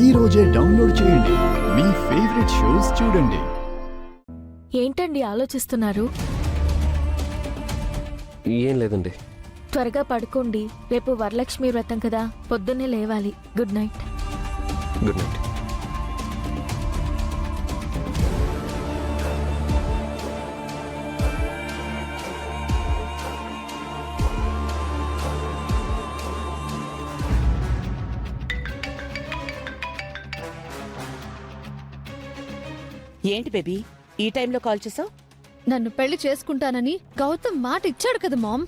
ఈ రోజే డౌన్లోడ్ చేయండి. మీ ఫేవరెట్ షోస్ చూడండి. ఏంటండి ఆలోచిస్తున్నారు? ఏం లేదండి. త్వరగా పడుకోండి. రేపు వరలక్ష్మి వ్రతం కదా, పొద్దున్నే లేవాలి. Good night. Good night. ఏంటి బేబీ ఈ టైంలో కాల్ చేసావు? నన్ను పెళ్లి చేసుకుంటానని గౌతమ్ మాట ఇచ్చాడు కదా మామ్.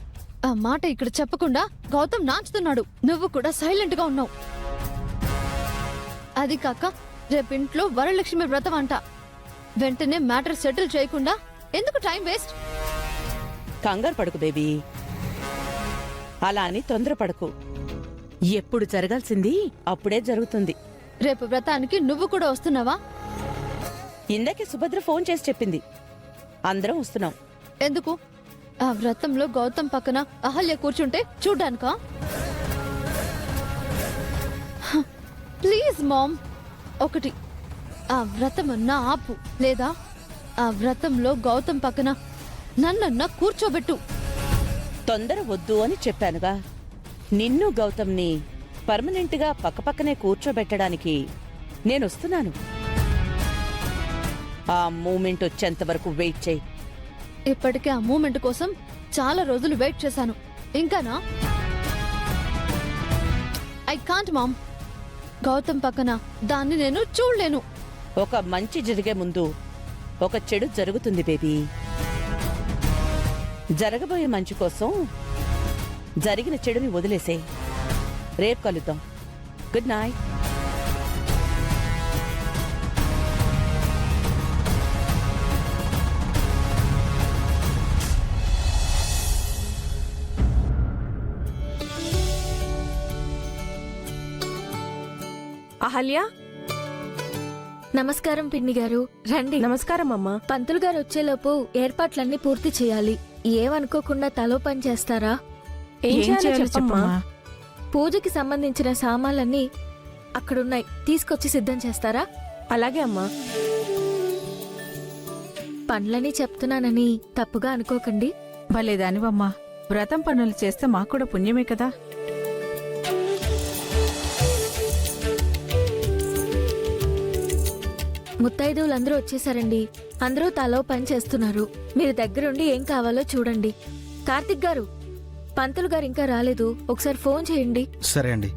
ఆ మాట ఇక్కడ చెప్పకుండా గౌతమ్ నాచుతున్నాడు. నువ్వు కూడా సైలెంట్ గా ఉన్నావు. అది కాక రేపింట్లో వరలక్ష్మి వ్రతం అంట. వెంటనే మ్యాటర్ సెటిల్ చేయకుండా ఎందుకు టైం వేస్ట్? కంగారు పడుకు బేబీ, అలా అని తొందరపడకు. ఎప్పుడు జరగాల్సింది అప్పుడే జరుగుతుంది. రేపు వ్రతానికి నువ్వు కూడా వస్తున్నావా? ఇందాకే సుభద్ర ఫోన్ చేసి చెప్పింది, అందరం వస్తున్నాం. ఎందుకు? ఆ వ్రతంలో గౌతమ్ పక్కన అహల్య కూర్చుంటే చూడ్డానికా? ప్లీజ్ మామ్, ఒకటి ఆ వ్రతమన్నా ఆపు, లేదా ఆ వ్రతంలో గౌతమ్ పక్కన నన్నన్నా కూర్చోబెట్టు. తొందర వద్దు అని చెప్పానుగా. నిన్ను గౌతమ్ని పర్మనెంట్గా పక్కపక్కనే కూర్చోబెట్టడానికి నేనొస్తున్నాను. ఆ మూమెంట్ వచ్చేంత వరకు వెయిట్ చేయి. ఇప్పటికే ఆ మూమెంట్ కోసం చాలా రోజులు వెయిట్ చేశాను. ఇంకానా? I can't mom. గౌతమ్ పక్కన దాన్ని నేను చూడలేను. ఒక మంచి జరిగే ముందు ఒక చెడు జరుగుతుంది బేబీ. జరగబోయే మంచి కోసం జరిగిన చెడుని వదిలేసే. రేపు కలుద్దాం. Good night. అహల్య, నమస్కారం పిన్ని గారు, రండి. నమస్కారం అమ్మా. పంతులు గారు వచ్చేలోపు ఏర్పాట్లన్నీ పూర్తి చేయాలి. ఏమనుకోకుండా తలో పని చేస్తారా? ఏం చేయాలో చెప్పమ్మా. పూజకి సంబంధించిన సామాన్లన్నీ అక్కడున్నాయి, తీసుకొచ్చి సిద్ధం చేస్తారా? అలాగే అమ్మా. పనులని చెప్తున్నానని తప్పుగా అనుకోకండి. భలేదానివమ్మా, వ్రతం పనులు చేస్తే మాకు కూడా పుణ్యమే కదా. ముత్తైదువులందరూ వచ్చేసారండి. అందరూ తలో పని చేస్తున్నారు. మీరు దగ్గరుండి ఏం కావాలో చూడండి. కార్తిక్ గారు, పంతులు గారు ఇంకా రాలేదు, ఒకసారి ఫోన్ చేయండి. సరే అండి.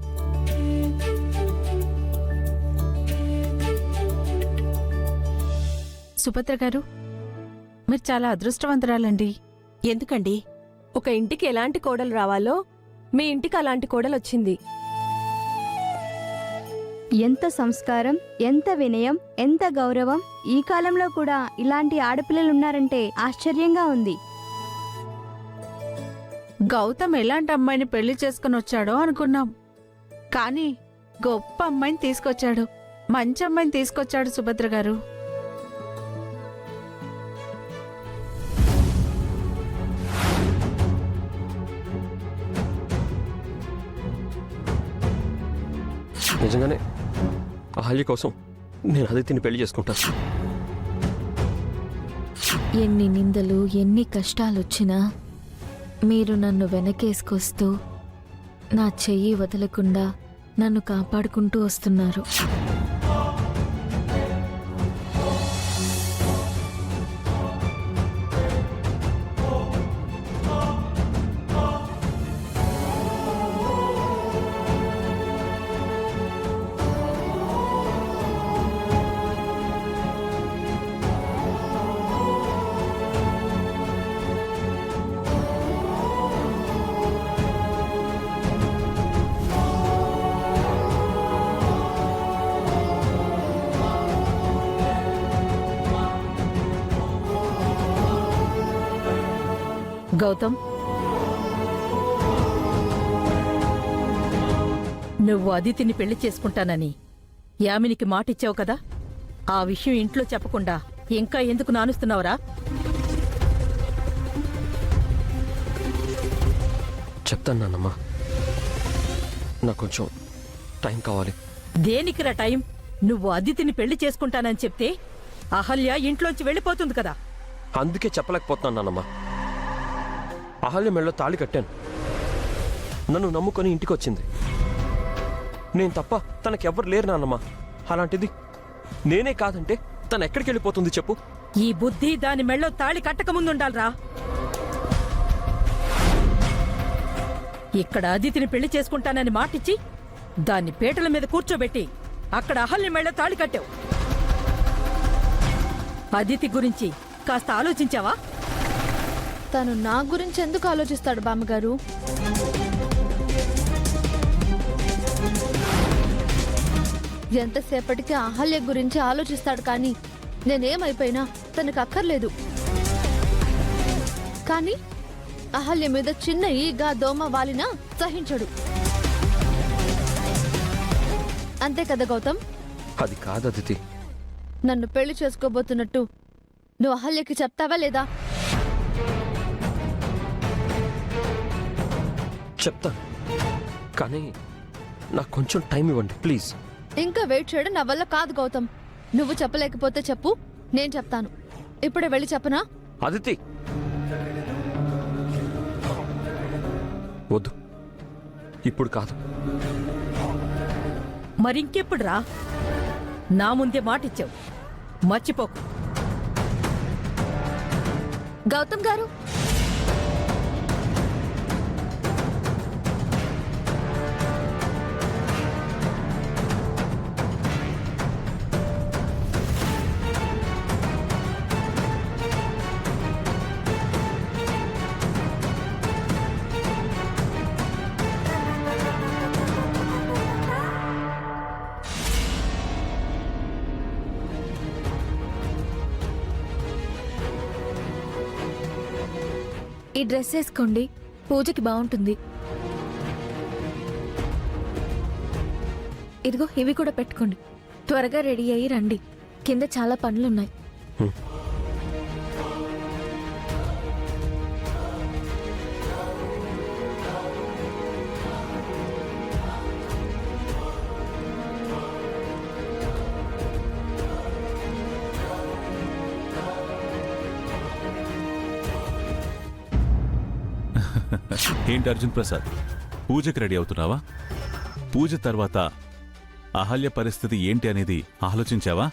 సుభద్ర గారు, మీరు చాలా అదృష్టవంతురాలండి. ఎందుకండి? ఒక ఇంటికి ఎలాంటి కోడలు రావాలో మీ ఇంటికి అలాంటి కోడలొచ్చింది. ఎంత సంస్కారం, ఎంత వినయం, ఎంత గౌరవం. ఈ కాలంలో కూడా ఇలాంటి ఆడపిల్లలున్నారంటే ఆశ్చర్యంగా ఉంది. గౌతమ్ ఎలాంటి అమ్మాయిని పెళ్లి చేసుకుని వచ్చాడో అనుకున్నాం, కానీ గొప్ప అమ్మాయిని తీసుకొచ్చాడు. మంచి అమ్మాయిని తీసుకొచ్చాడు సుభద్ర గారు. నిజంగానే అహల్య కోసం నేను అదితిని పెళ్లి చేసుకుంటాను. ఎన్ని నిందలు, ఎన్ని కష్టాలొచ్చినా మీరు నన్ను వెనకేసుకొస్తూ నా చెయ్యి వదలకుండా నన్ను కాపాడుకుంటూ వస్తున్నారు. గౌతమ్, నువ్వు అదితిని పెళ్లి చేసుకుంటానని యామినికి మాటిచ్చావు కదా, ఆ విషయం ఇంట్లో చెప్పకుండా ఇంకా ఎందుకు నానుస్తున్నావురా? చెప్తాను నాన్నమ్మా, నాకు కొంచెం టైం కావాలి. దేనికిరా టైం? నువ్వు అదితిని పెళ్లి చేసుకుంటానని చెప్తే అహల్య ఇంట్లోంచి వెళ్ళిపోతుంది కదా. అందుకే చెప్పలేకపోతున్నాను నాన్నమ్మ. అహల్య మెళ్ళలో తాళి కట్టాను, నన్ను నమ్ముకొని ఇంటికి వచ్చింది. నేను తప్ప తనకెవ్వరు లేరు నాన్నమ్మ. అలాంటిది నేనే కాదంటే తను ఎక్కడికి వెళ్ళిపోతుంది చెప్పు? ఈ బుద్ధి దాని మెళ్ళో తాళి కట్టక ముందుండాలరా. ఇక్కడ అదితిని పెళ్లి చేసుకుంటానని మాటిచ్చి దాన్ని పీటల మీద కూర్చోబెట్టి అక్కడ అహల్య మెళ్ళో తాళి కట్టావు. అదితి గురించి కాస్త ఆలోచించావా? తను నా గురించి ఎందుకు ఆలోచిస్తాడు బామ్మగారు? ఎంతసేపటికి అహల్య గురించి ఆలోచిస్తాడు, కానీ నేనేమైపోయినా తనకు అక్కర్లేదు. కానీ అహల్య మీద చిన్న ఈగ దోమ వాలినా సహించడు. అంతే కదా గౌతమ్? అది కాదు అదితి. నన్ను పెళ్లి చేసుకోబోతున్నట్టు నువ్వు అహల్యకి చెప్తావా లేదా? చెప్తాను, కానీ నాకు కొంచెం టైం ఇవ్వండి ప్లీజ్. ఇంకా వెయిట్ చేయడం నా వల్ల కాదు గౌతమ్. నువ్వు చెప్పలేకపోతే చెప్పు, నేను చెప్తాను. ఇప్పుడే వెళ్ళి చెప్పనా? అదితి వద్దు, ఇప్పుడు కాదు. మరింకెప్పుడు రా? నా ముందే మాటిచ్చావు, మర్చిపోకు. గౌతమ్ గారు, ఈ డ్రెస్ వేసుకోండి, పూజకి బాగుంటుంది. ఇదిగో ఇవి కూడా పెట్టుకోండి. త్వరగా రెడీ అయ్యి రండి, కింద చాలా పనులున్నాయి. ఏంటి అర్జున్ ప్రసాద్, పూజకి రెడీ అవుతున్నావా? పూజ తర్వాత అహల్య పరిస్థితి ఏంటి అనేది ఆలోచించావా?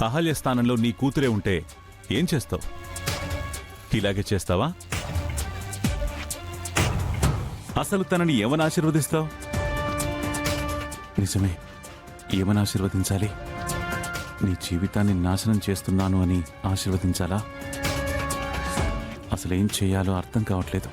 అహల్య స్థానంలో నీ కూతురే ఉంటే ఏం చేస్తావు? ఇలాగే చేస్తావా? అసలు తనని ఏమని ఆశీర్వదిస్తావు? నిజమే, ఏమని ఆశీర్వదించాలి? నీ జీవితాన్ని నాశనం చేస్తున్నాను అని ఆశీర్వదించాలా? అసలేం చేయాలో అర్థం కావట్లేదు.